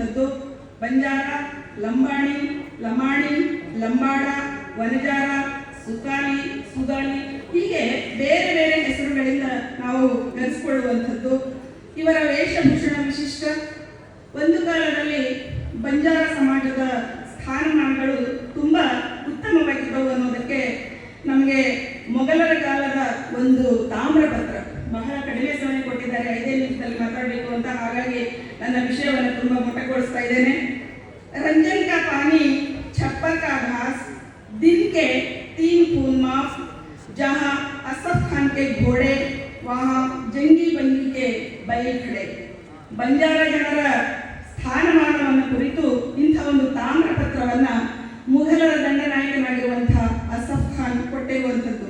ಆಗಿರುವಂಥದ್ದು. ಬಂಜಾರ, ಲಂಬಾಣಿ, ಲಮಾಣಿ, ಲಂಬಾಡ, ವನಜಾರ, ಸುಕಾಲಿ, ಸುಗಾಲಿ ಹೀಗೆ ಬೇರೆ ಬೇರೆ ಹೆಸರುಗಳಿಂದ ನಾವು ಕರೆಸಿಕೊಳ್ಳುವಂಥದ್ದು. ಇವರ ವೇಷಭೂಷಣ ವಿಶಿಷ್ಟ. ಒಂದು ಕಾಲದಲ್ಲಿ ಬಂಜಾರ ಸಮಾಜದ ಸ್ಥಾನಮಾನಗಳು ತುಂಬ ಉತ್ತಮವಾಗಿದ್ದವು ಅನ್ನೋದಕ್ಕೆ ನಮಗೆ ಮೊಘಲರ ಕಾಲದ ಒಂದು ತಾಮ್ರಪತ್ರ, ಬಹಳ ಕಡಿಮೆ ಸಮಯ ಕೊಟ್ಟಿದ್ದಾರೆ, 5 ನಿಮಿಷದಲ್ಲಿ ಮಾತಾಡಬೇಕು ಅಂತ, ಹಾಗಾಗಿ ನನ್ನ ವಿಷಯವನ್ನು ತುಂಬ ಮೊಟಕುಗೊಳಿಸ್ತಾ ಇದ್ದೇನೆ. ರಂಜನ್ ಕಾ ಪಾನಿ ಛಪ್ಪರ್ ಕಾ ಘಾಸ್ ದಿನ್ ಕೆ 3 खून माफ जहाँ असफ खान के घोड़े वहाँ जंगी बंदी के बैल खड़े. ಬಂಜಾರ ಜನರ ಸ್ಥಾನಮಾನವನ್ನು ಕುರಿತು ಇಂಥ ಒಂದು ತಾಮ್ರಪತ್ರವನ್ನು ಮುಘಲರ ದಂಡನಾಯಕನಾಗಿರುವಂತಹ ಅಸಫ್ ಖಾನ್ ಕೊಟ್ಟಿರುವಂಥದ್ದು.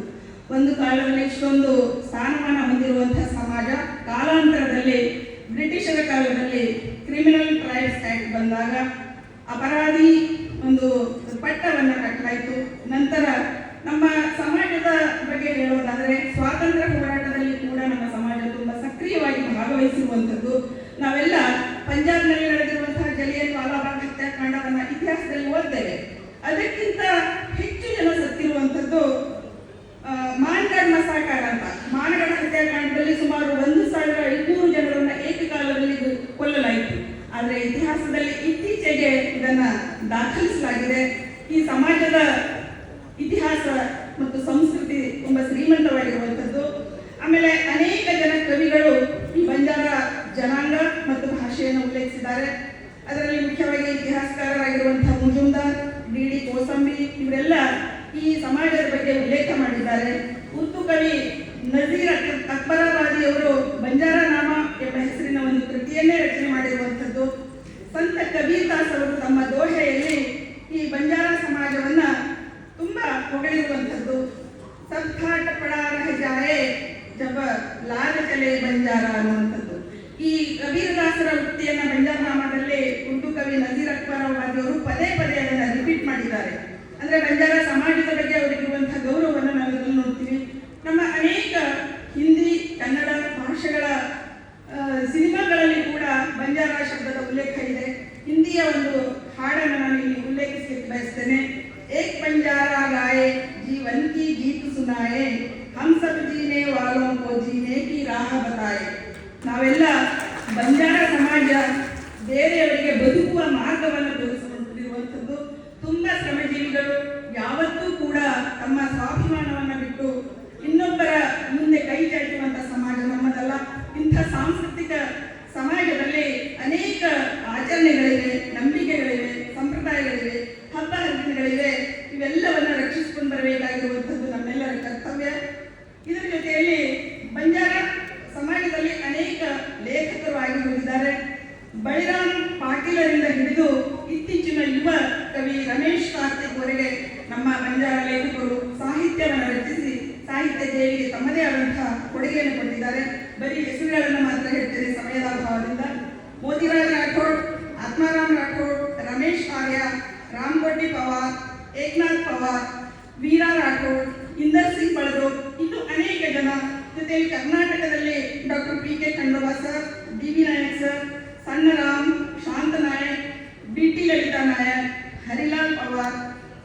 ಒಂದು ಕಾಲದಲ್ಲಿ ಇಷ್ಟೊಂದು ಸ್ಥಾನಮಾನ ಹೊಂದಿರುವಂತಹ ಸಮಾಜ ಕಾಲಾಂತರದಲ್ಲಿ ಬ್ರಿಟಿಷರ ಕಾಲದಲ್ಲಿ ಕ್ರಿಮಿನಲ್ ಟ್ರಯಲ್ಸ್ ಆಕ್ಟ್ ಬಂದಾಗ ಅಪರಾಧಿ ಒಂದು ಪಟ್ಟವನ್ನು ಕಟ್ಟಲಾಯಿತು. ನಂತರ ನಮ್ಮ ಸಮಾಜದ ಬಗ್ಗೆ ಹೇಳೋದಾದರೆ ಸ್ವಾತಂತ್ರ್ಯ ಹೋರಾಟದಲ್ಲಿ ಕೂಡ ನಮ್ಮ ಸಮಾಜ ತುಂಬ ಸಕ್ರಿಯವಾಗಿ ಭಾಗವಹಿಸಿರುವಂಥದ್ದು. ನಾವೆಲ್ಲ ಪಂಜಾಬ್ನಲ್ಲಿ ನಡೆದಿರುವಂತಹ ಜಲಿಯನ್ ವಾಲಾಬಾಗ್ ಹತ್ಯಾಕಾಂಡವನ್ನು ಇತಿಹಾಸದಲ್ಲಿ ಓದ್ತೇವೆ. ಅದಕ್ಕಿಂತ ಹೆಚ್ಚು ಜನ ಸತ್ತಿರುವಂಥದ್ದು ಮಾನಗಢ ಮಸಾಕರ್ ಅಂತ. ಮಾನಗಢ ಹತ್ಯಾಕಾಂಡದಲ್ಲಿ ಸುಮಾರು 1500 ಜನರನ್ನು ಏಕಕಾಲದಲ್ಲಿ ಕೊಲ್ಲಲಾಯಿತು. ಆದರೆ ಇತಿಹಾಸದಲ್ಲಿ ಇತ್ತೀಚೆಗೆ ಇದನ್ನು ದಾಖಲಿಸಲಾಗಿದೆ. ಈ ಸಮಾಜದ ಇತಿಹಾಸ ಮತ್ತು ಸಂಸ್ಕೃತಿ ತುಂಬ ಶ್ರೀಮಂತವಾಗಿರುವಂಥದ್ದು. ಆಮೇಲೆ ಅನೇಕ ಜನ ಕವಿಗಳು ಈ ಬಂಜಾರ ಜನಾಂಗ ಮತ್ತು ಭಾಷೆಯನ್ನು ಉಲ್ಲೇಖಿಸಿದ್ದಾರೆ. ಅದರಲ್ಲಿ ಮುಖ್ಯವಾಗಿ ಇತಿಹಾಸಕಾರರಾಗಿರುವಂತಹ ಮುಜುಮ್ದಾರ್, ಡಿ ಡಿ ಕೋಸಂಬಿ ಇವರೆಲ್ಲ ಈ ಸಮಾಜದ ಬಗ್ಗೆ ಉಲ್ಲೇಖ ಮಾಡಿದ್ದಾರೆ. ಉರ್ದು ಕವಿ ನಜೀರ್ ಅಕ್ಬರಾಬಾದಿಯವರು ಬಂಜಾರ ನಾಮ ಎಂಬ ಹೆಸರಿನ ಒಂದು ಕೃತಿಯನ್ನೇ ರಚನೆ ಮಾಡಿರುವಂಥದ್ದು. ಸಂತ ಕಬೀರ್ ದಾಸ್ ಅವರು ತಮ್ಮ ದೋಹೆಯಲ್ಲಿ ಈ ಬಂಜಾರ ಸಮಾಜವನ್ನು ತುಂಬ ಹೊಗಳಿರುವಂಥದ್ದು. ಸಬ್ಘಾಟ ಪಡಾ ರಹ ಜಾಯೆ ಜಬ ಲಾಲ ಚಲೆ ಬಂಜಾರ ಅನ್ನುವಂಥದ್ದು. ಈ ಕಬೀರದಾಸರ ವೃತ್ತಿಯನ್ನು ಬಂಜಾರ ನಾಮದಲ್ಲಿ ಉರ್ದು ಕವಿ ನಜೀರ್ ಅಕ್ಬರಾಬಾದಿ ಅವರು ಪದೇ ಪದೇ ಅದನ್ನು ರಿಪೀಟ್ ಮಾಡಿದ್ದಾರೆ. ಅಂದರೆ ಬಂಜಾರ ಸಮಾಜದ ಬಗ್ಗೆ ಅವರಿಗಿರುವಂತಹ ಗೌರವವನ್ನು ನಾವು ಇದನ್ನು ನೋಡ್ತೀವಿ. ನಮ್ಮ ಅನೇಕ ಹಿಂದಿ, ಕನ್ನಡ ಭಾಷೆಗಳ ಸಿನಿಮಾಗಳಲ್ಲಿ ಕೂಡ ಬಂಜಾರ ಶಬ್ದದ ಉಲ್ಲೇಖ ಇದೆ. ಹಿಂದಿಯ ಒಂದು ಹಾಡನ್ನು ನಾನು ಇಲ್ಲಿ ಉಲ್ಲೇಖಿಸಲಿಕ್ಕೆ ಬಯಸ್ತೇನೆ. ಏಕ್ ಬಂಜಾರ ಗಾಯೆ ಜೀವನ್ ಕಿ ಗೀತ್ ಸುನಾಯೆ ಹಮ್ ಸಬ್ ಜೀನೆ ವಾಲೋಂ ಕೋ ಜೀನೆ ಕಿ ರಾಹ ಬತಾಯೆ. ನಾವೆಲ್ಲ ಬಂಜಾರ ಸಮಾಜ ಬೇರೆಯವರಿಗೆ ಬದುಕುವ ಮಾರ್ಗವನ್ನು ತೋರಿಸಿಕೊಂಡಿರುವಂಥದ್ದು. ತುಂಬ ಶ್ರಮಜೀವಿಗಳು, ಯಾವತ್ತೂ ಕೂಡ ತಮ್ಮ ಸ್ವಾಭಿಮಾನವನ್ನು ಬಿಟ್ಟು ಇನ್ನೊಬ್ಬರ ಮುಂದೆ ಕೈ ಚಾಚುವಂಥ ಸಮಾಜ ನಮ್ಮದಲ್ಲ. ಇಂಥ ಸಾಂಸ್ಕೃತಿಕ ಸಮಾಜದಲ್ಲಿ ಅನೇಕ ಆಚರಣೆಗಳಿವೆ, ನಂಬಿಕೆಗಳಿವೆ, ಸಂಪ್ರದಾಯಗಳಿವೆ, ಹಬ್ಬ ಹರಿದಿನಗಳಿವೆ. ಇವೆಲ್ಲವನ್ನು ರಕ್ಷಿಸಿಕೊಂಡು ಬರಬೇಕಾಗಿರುವಂಥದ್ದು ನಮ್ಮೆಲ್ಲರ ಕರ್ತವ್ಯ. ಇದರ ಜೊತೆಯಲ್ಲಿ ಬಂಜಾರ ಸಮಾಜದಲ್ಲಿ ಅನೇಕ ಲೇಖಕರು ಆಗಿ ಹೋಗಿದ್ದಾರೆ. ಬಳಿರಾಮ್ ಪಾಟೀಲರಿಂದ ಹಿಡಿದು ಇತ್ತೀಚಿನ ಯುವ ಕವಿ ರಮೇಶ್ ಕಾರ್ತಿಕ್ ವರೆಗೆ ನಮ್ಮ ಬಂಜಾರ ಲೇಖಕರು ಸಾಹಿತ್ಯವನ್ನು ರಚಿಸಿ ಸಾಹಿತ್ಯ ದೇವಿಗೆ ತಮ್ಮದೇ ಆದಂತಹ ಕೊಡುಗೆಯನ್ನು ಕೊಟ್ಟಿದ್ದಾರೆ. ಬರೀ ಹೆಸರುಗಳನ್ನು ಮಾತ್ರ ಹೇಳ್ತೇನೆ ಸಮಯದ ಅಭಾವದಿಂದ. ಮೋತಿರಾಜ್ ರಾಠೋಡ್, ಆತ್ಮಾರಾಮ್ ರಾಠೋಡ್, ರಮೇಶ್ ಆರ್ಯ, ರಾಮಕೋಟಿ ಪವಾರ್, ಏಕನಾಥ್ ಪವಾರ್, ವೀರಾ ರಾಠೋಡ್, ಇಂದರ್ ಸಿಂಗ್ ಬಳದೋರ್, ಇನ್ನು ಅನೇಕ ಜನ. ಜೊತೆಯಲ್ಲಿ ಕರ್ನಾಟಕದಲ್ಲಿ doctor P K Khandoba sir, D V Nayak sir, Sannaram, Shanta Nayak, B T Lalitha Nayak, Harilal Pawar,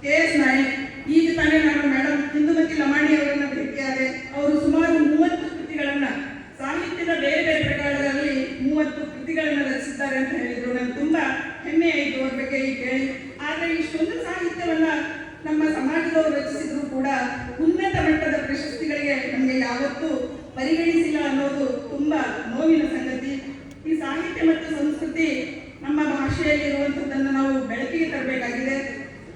K S Nayak. ಈಗ ತಾನೇ ನಾನು ಮೇಡಮ್ ಇಂದುಮತಿ ಲಮಾಣಿ ಅವರನ್ನು ಭೇಟಿಯಾದೆ. ಅವರು ಸುಮಾರು 30 ಕೃತಿಗಳನ್ನು ಸಾಹಿತ್ಯದ ಬೇರೆ ಬೇರೆ ಪ್ರಕಾರಗಳಲ್ಲಿ 30 ಕೃತಿಗಳನ್ನು ರಚಿಸಿದ್ದಾರೆ ಅಂತ ಹೇಳಿದರು. ನನಗೆ ತುಂಬ ಹೆಮ್ಮೆ ಆಯಿತು ಅವ್ರ ಬಗ್ಗೆ ಕೇಳಿ. ಆದರೆ ಇಷ್ಟೊಂದು ಸಾಹಿತ್ಯವನ್ನು ನಮ್ಮ ಸಮಾಜದವರು ರಚಿಸಿದ್ರು ಕೂಡ ಉನ್ನತ ಮಟ್ಟದ ಪ್ರಶಸ್ತಿಗಳಿಗೆ ನಮಗೆ ಯಾವತ್ತೂ ಪರಿಗಣಿಸಿಲ್ಲ ಅನ್ನೋದು ತುಂಬ ನೋವಿನ ಸಂಗತಿ. ಈ ಸಾಹಿತ್ಯ ಮತ್ತು ಸಂಸ್ಕೃತಿ ನಮ್ಮ ಭಾಷೆಯಲ್ಲಿರುವಂಥದ್ದನ್ನು ನಾವು ಬೆಳಕಿಗೆ ತರಬೇಕಾಗಿದೆ.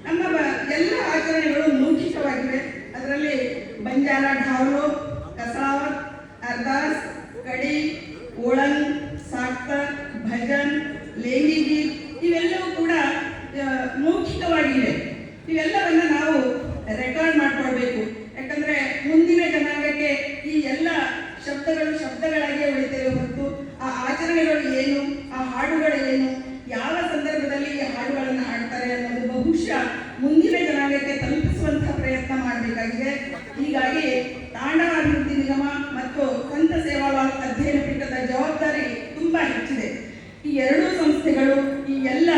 ನಮ್ಮ ಎಲ್ಲ ಆಚರಣೆಗಳು ಮೌಖಿಕವಾಗಿವೆ. ಅದರಲ್ಲಿ ಬಂಜಾರ ಢಾವ್ಲೋ, ಕಸಾವತ್, ಅರ್ದಾಸ್, ಕಡಿ, ಓಳಂಗ್, ಸಾಕ್ತರ್, ಭಜನ್, ಲೇಂಗಿ ಗೀತ್ ಇವೆಲ್ಲವೂ ಕೂಡ ಮೌಖಿಕವಾಗಿವೆ. ಇವೆಲ್ಲವನ್ನು ನಾವು ರೆಕಾರ್ಡ್ ಮಾಡಿಕೊಳ್ಬೇಕು. ಯಾಕಂದರೆ ಮುಂದಿನ ಜನಾಂಗಕ್ಕೆ ಈ ಎಲ್ಲ ಶಬ್ದಗಳಾಗಿಯೇ ಉಳಿತೇವೆ ಹೊರತು ಆ ಆಚರಣೆಗಳು ಏನು, ಆ ಹಾಡುಗಳು ಏನು, ಯಾವ ಸಂದರ್ಭದಲ್ಲಿ ಈ ಹಾಡುಗಳನ್ನು ಹಾಡ್ತಾರೆ ಅನ್ನೋದು ಬಹುಶಃ ಮುಂದಿನ ಜನಾಂಗಕ್ಕೆ ತಲುಪಿಸುವಂತಹ ಪ್ರಯತ್ನ ಮಾಡಬೇಕಾಗಿದೆ. ಹೀಗಾಗಿ ತಾಂಡವ ಅಭಿವೃದ್ಧಿ ನಿಗಮ ಮತ್ತು ಸಂತ ಸೇವಾಲಾಲ್ ಅಧ್ಯಯನ ಪೀಠದ ಜವಾಬ್ದಾರಿ ತುಂಬ ಹೆಚ್ಚಿದೆ. ಈ ಎರಡೂ ಸಂಸ್ಥೆಗಳು ಈ ಎಲ್ಲ